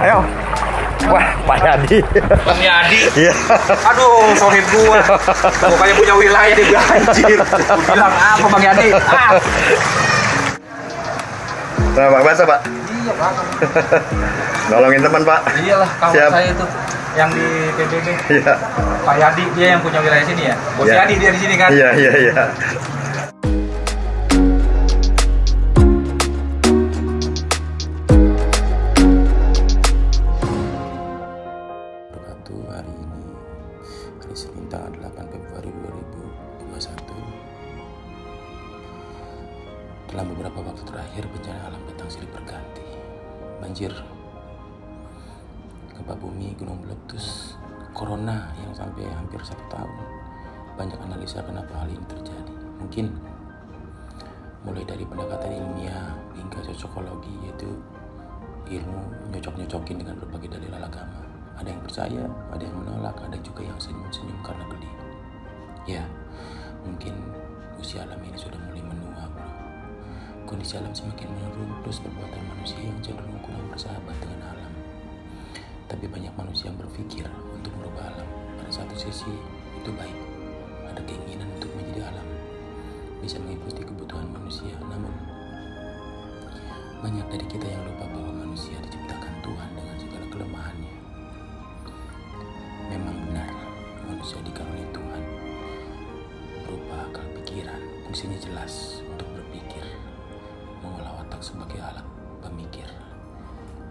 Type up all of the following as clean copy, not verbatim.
Ayo. Wah, Pak Yadi. Bang Yadi. Iya. Aduh, sohib gua. Pokoknya punya wilayah di anjir. Gua bilang apa Bang Yadi? Ah. Nah, Pak, bahasa, Pak. Iya, Pak. Nolongin teman, Pak. Iyalah, kawan Siap. saya itu yang di PBB. Iya. Pak Yadi, dia yang punya wilayah sini ya. Bos Iya. Yadi dia di sini kan. Iya, iya, iya. Hari ini hari Senin tanggal 8 Februari 2021. Dalam beberapa waktu terakhir bencana alam datang silih berganti. Banjir, gempa bumi, gunung meletus, corona yang sampai hampir 1 tahun. Banyak analisa kenapa hal ini terjadi. Mungkin mulai dari pendekatan ilmiah hingga cocokologi, yaitu ilmu nyocok-nyocokin dengan berbagai dalil agama. Ada yang percaya, ada yang menolak, ada juga yang senyum-senyum karena geli. Ya, mungkin usia alam ini sudah mulai menua, bro. Kondisi alam semakin menurun, terus perbuatan manusia yang cenderung kurang bersahabat dengan alam. Tapi banyak manusia yang berpikir untuk merubah alam. Pada satu sisi, itu baik. Ada keinginan untuk menjadi alam, bisa mengikuti kebutuhan manusia. Namun, banyak dari kita yang lupa bahwa manusia diciptakan Tuhan dengan segala kelemahannya. Memang benar, manusia dikaruniai Tuhan berupa akal pikiran, fungsinya jelas untuk berpikir, mengolah otak sebagai alat pemikir.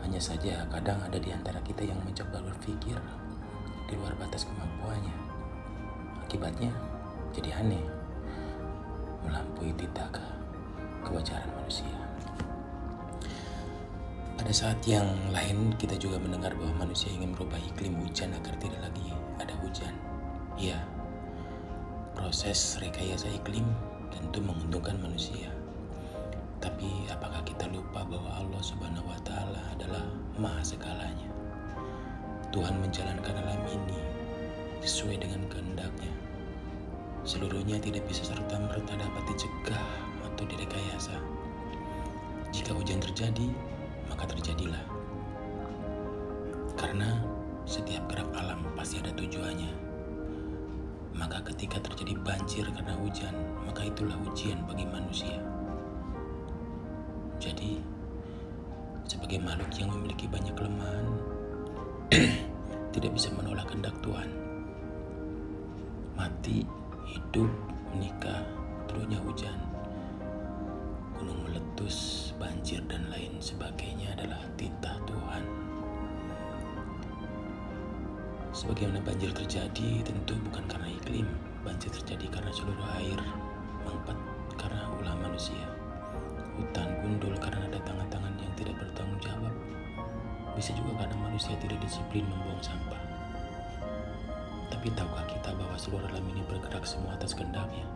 Hanya saja kadang ada di antara kita yang mencoba berpikir di luar batas kemampuannya. Akibatnya jadi aneh, melampaui titik kewajaran manusia. Pada saat yang lain kita juga mendengar bahwa manusia ingin merubah iklim hujan agar tidak lagi ada hujan. Ya, proses rekayasa iklim tentu menguntungkan manusia. Tapi apakah kita lupa bahwa Allah Subhanahu wa Ta'ala adalah Maha Segalanya? Tuhan menjalankan alam ini sesuai dengan kehendak-Nya. Seluruhnya tidak bisa serta-merta dapat dicegah atau direkayasa. Jika hujan terjadi, maka terjadilah. Karena setiap gerak alam pasti ada tujuannya. Maka ketika terjadi banjir karena hujan, maka itulah ujian bagi manusia. Jadi, sebagai makhluk yang memiliki banyak kelemahan, tidak bisa menolak kehendak Tuhan. Mati, hidup, menikah, turunnya hujan, gunung meletus, banjir, dan lain sebagainya adalah titah Tuhan. Sebagaimana banjir terjadi tentu bukan karena iklim. Banjir terjadi karena seluruh air mengempet karena ulah manusia. Hutan gundul karena ada tangan-tangan yang tidak bertanggung jawab. Bisa juga karena manusia tidak disiplin membuang sampah. Tapi tahukah kita bahwa seluruh alam ini bergerak semua atas kehendaknya?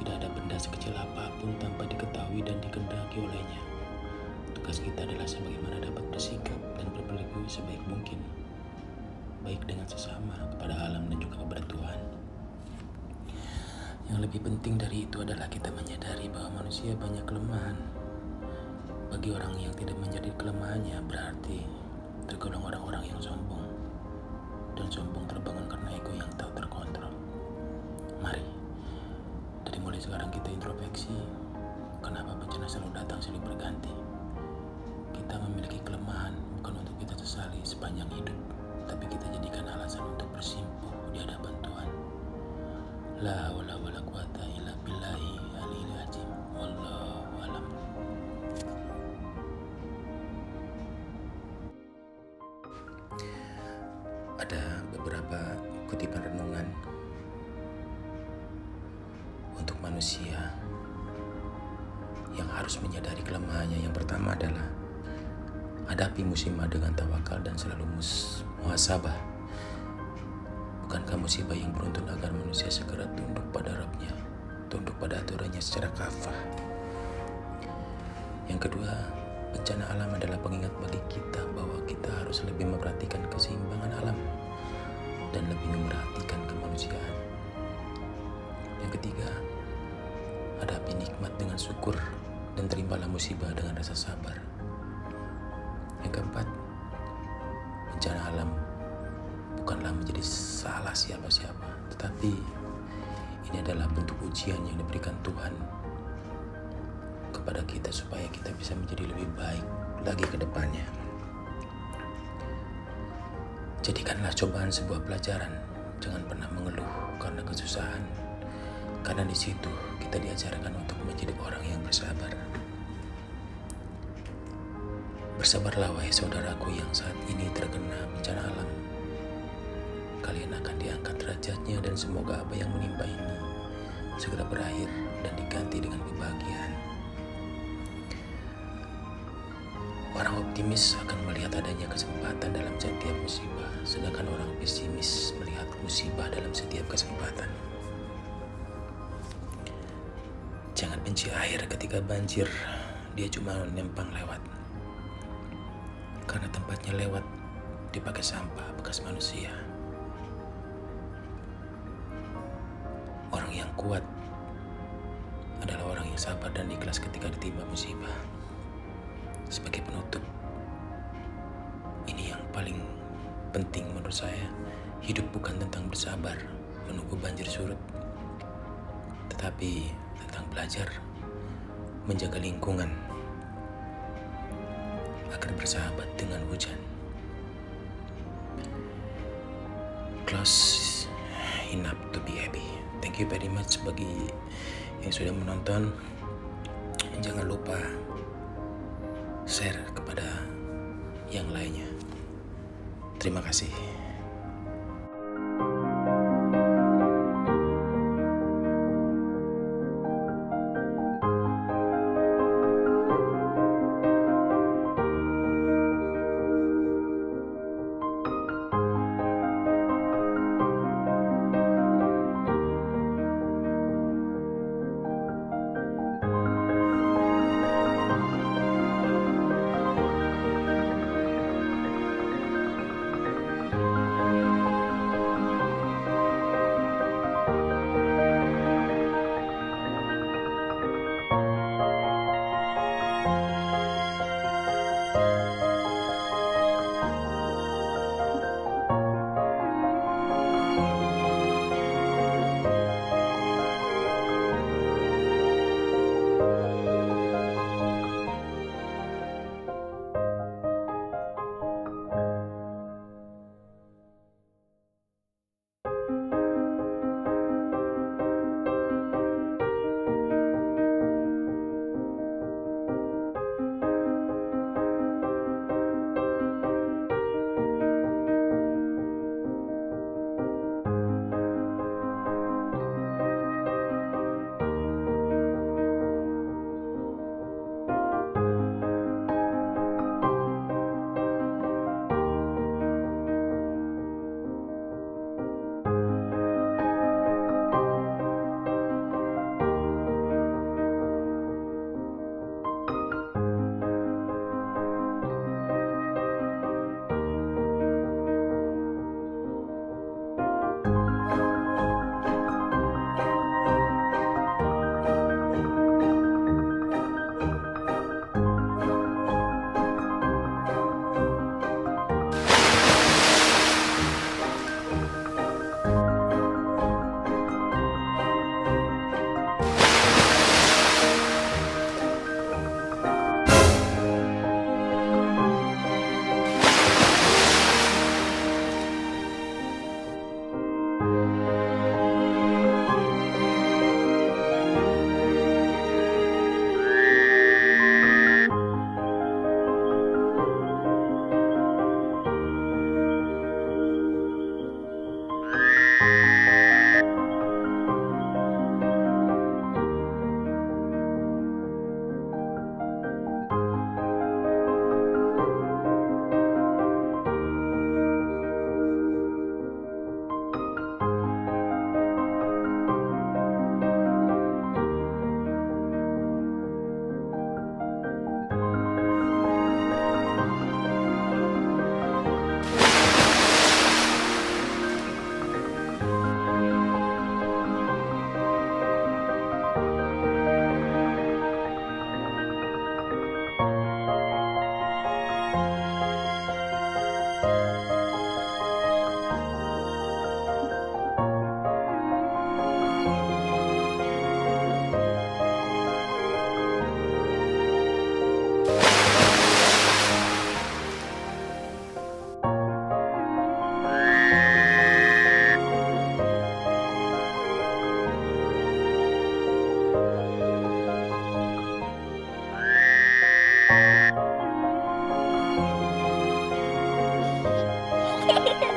Tidak ada benda sekecil apapun tanpa diketahui dan dikehendaki olehnya. Tugas kita adalah sebagaimana dapat bersikap dan berperilaku sebaik mungkin, baik dengan sesama, kepada alam, dan juga kepada Tuhan. Yang lebih penting dari itu adalah kita menyadari bahwa manusia banyak kelemahan. Bagi orang yang tidak menyadari kelemahannya berarti tergolong orang-orang yang sombong. Dan sombong terbangun karena ego yang tak terkontrol. Mari, dari mulai sekarang kita introspeksi, kenapa bencana selalu datang silih berganti. Kita memiliki kelemahan bukan untuk kita sesali sepanjang hidup, tapi kita jadikan alasan untuk bersimpuh di hadapan Tuhan. La haula wala quwata illa billahi aliyil azim. Wallahu alam. Ada beberapa kutipan renungan untuk manusia yang harus menyadari kelemahannya. Yang pertama adalah hadapi musibah dengan tawakal dan selalu muhasabah. Bukankah musibah yang beruntun agar manusia segera tunduk pada Rabb-Nya, tunduk pada aturannya secara kafah. Yang kedua, bencana alam adalah pengingat bagi kita bahwa kita harus lebih memperhatikan keseimbangan alam dan lebih memperhatikan kemanusiaan. Yang ketiga, hadapi nikmat dengan syukur dan terimalah musibah dengan rasa sabar. Yang keempat, salah siapa-siapa, tetapi ini adalah bentuk ujian yang diberikan Tuhan kepada kita supaya kita bisa menjadi lebih baik lagi ke depannya. Jadikanlah cobaan sebuah pelajaran. Jangan pernah mengeluh karena kesusahan, karena di situ kita diajarkan untuk menjadi orang yang bersabar. Bersabarlah wahai saudaraku yang saat ini terkena bencana alam. Kalian akan diangkat derajatnya dan semoga apa yang menimpa ini segera berakhir dan diganti dengan kebahagiaan. Orang optimis akan melihat adanya kesempatan dalam setiap musibah, sedangkan orang pesimis melihat musibah dalam setiap kesempatan. Jangan benci air ketika banjir, dia cuma nempang lewat. Karena tempatnya lewat dipakai sampah bekas manusia. Orang yang kuat adalah orang yang sabar dan ikhlas ketika ditimpa musibah. Sebagai penutup, ini yang paling penting menurut saya, hidup bukan tentang bersabar menunggu banjir surut, tetapi tentang belajar menjaga lingkungan agar bersahabat dengan hujan. Close enough to be happy. Thank you very much bagi yang sudah menonton. Jangan lupa share kepada yang lainnya. Terima kasih. Hehehe